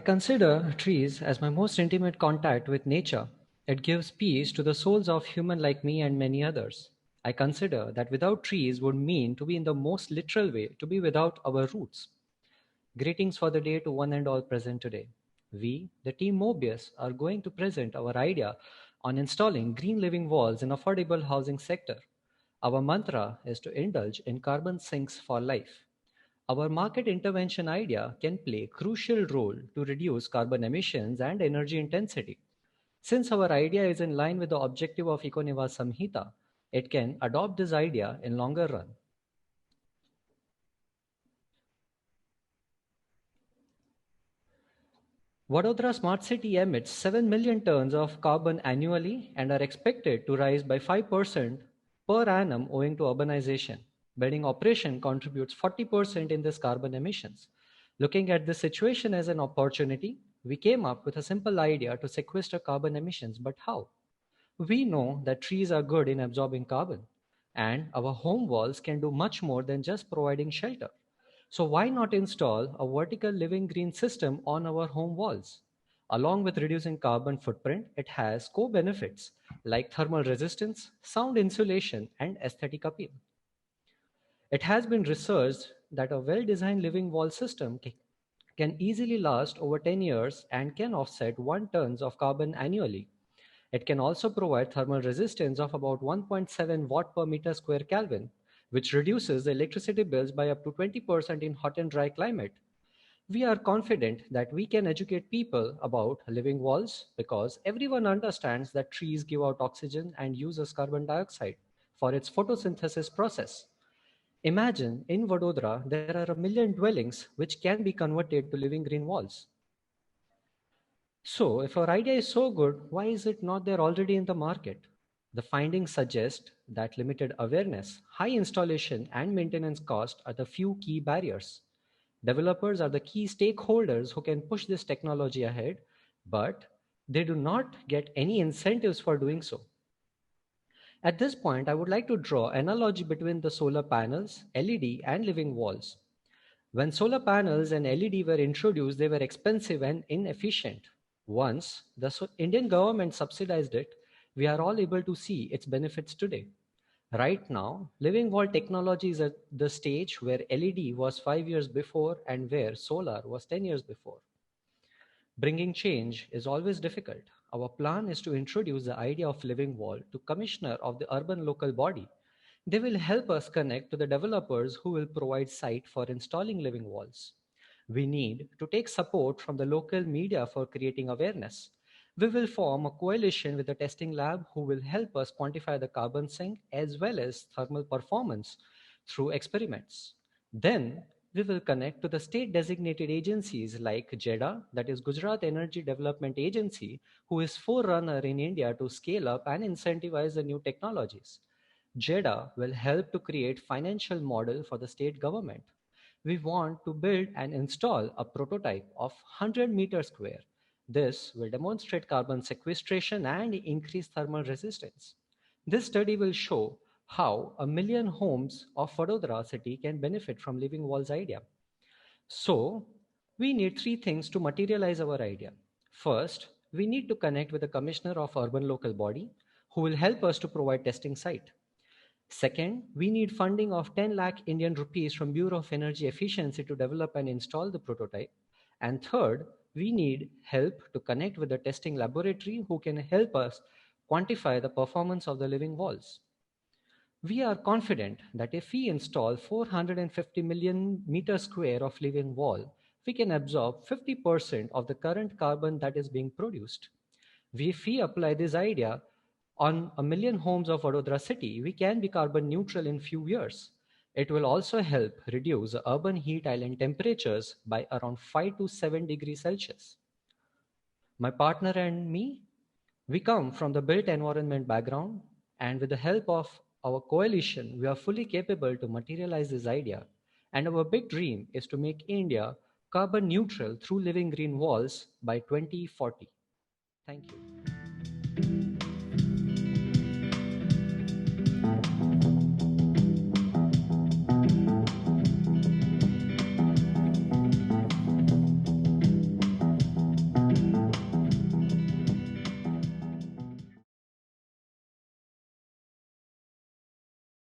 I consider trees as my most intimate contact with nature. It gives peace to the souls of humans like me and many others. I consider that without trees would mean to be in the most literal way, to be without our roots. Greetings for the day to one and all present today. We, the team Mobius, are going to present our idea on installing green living walls in affordable housing sector. Our mantra is to indulge in carbon sinks for life. Our market intervention idea can play a crucial role to reduce carbon emissions and energy intensity. Since our idea is in line with the objective of Econeva Samhita, it can adopt this idea in longer run. Vadodara Smart City emits 7 million tons of carbon annually and are expected to rise by 5% per annum owing to urbanization. Building operation contributes 40% in this carbon emissions. Looking at this situation as an opportunity, we came up with a simple idea to sequester carbon emissions, but how? We know that trees are good in absorbing carbon, and our home walls can do much more than just providing shelter. So, why not install a vertical living green system on our home walls? Along with reducing carbon footprint, it has co benefits like thermal resistance, sound insulation, and aesthetic appeal. It has been researched that a well designed living wall system can easily last over 10 years and can offset 1 tons of carbon annually. It can also provide thermal resistance of about 1.7 watt per meter square Kelvin, which reduces the electricity bills by up to 20% in hot and dry climate. We are confident that we can educate people about living walls because everyone understands that trees give out oxygen and uses carbon dioxide for its photosynthesis process. Imagine in Vadodara there are a million dwellings which can be converted to living green walls. So, if our idea is so good, why is it not there already in the market? The findings suggest that limited awareness, high installation, and maintenance cost are the few key barriers. Developers are the key stakeholders who can push this technology ahead, but they do not get any incentives for doing so. At this point, I would like to draw an analogy between the solar panels, LED, and living walls. When solar panels and LED were introduced, they were expensive and inefficient. Once the Indian government subsidized it, we are all able to see its benefits today. Right now, living wall technology is at the stage where LED was 5 years before and where solar was 10 years before. Bringing change is always difficult. Our plan is to introduce the idea of living wall to commissioner of the urban local body. They will help us connect to the developers who will provide site for installing living walls. We need to take support from the local media for creating awareness. We will form a coalition with the testing lab who will help us quantify the carbon sink as well as thermal performance through experiments. Then we will connect to the state designated agencies like JEDA, that is Gujarat Energy Development Agency, who is forerunner in India to scale up and incentivize the new technologies. JEDA will help to create financial model for the state government. We want to build and install a prototype of 100 meter square. This will demonstrate carbon sequestration and increase thermal resistance. This study will show how a million homes of Vadodara city can benefit from living walls idea. So, we need three things to materialize our idea. First, we need to connect with the commissioner of urban local body who will help us to provide testing site. Second, we need funding of 10 lakh Indian rupees from Bureau of Energy Efficiency to develop and install the prototype. And third, we need help to connect with the testing laboratory who can help us quantify the performance of the living walls. We are confident that if we install 450 million meter square of living wall, we can absorb 50% of the current carbon that is being produced. If we apply this idea on a million homes of Vadodara city, we can be carbon neutral in few years. It will also help reduce the urban heat island temperatures by around 5 to 7 degrees Celsius. My partner and me, we come from the built environment background, and with the help of our coalition, we are fully capable to materialize this idea. And our big dream is to make India carbon neutral through living green walls by 2040. Thank you.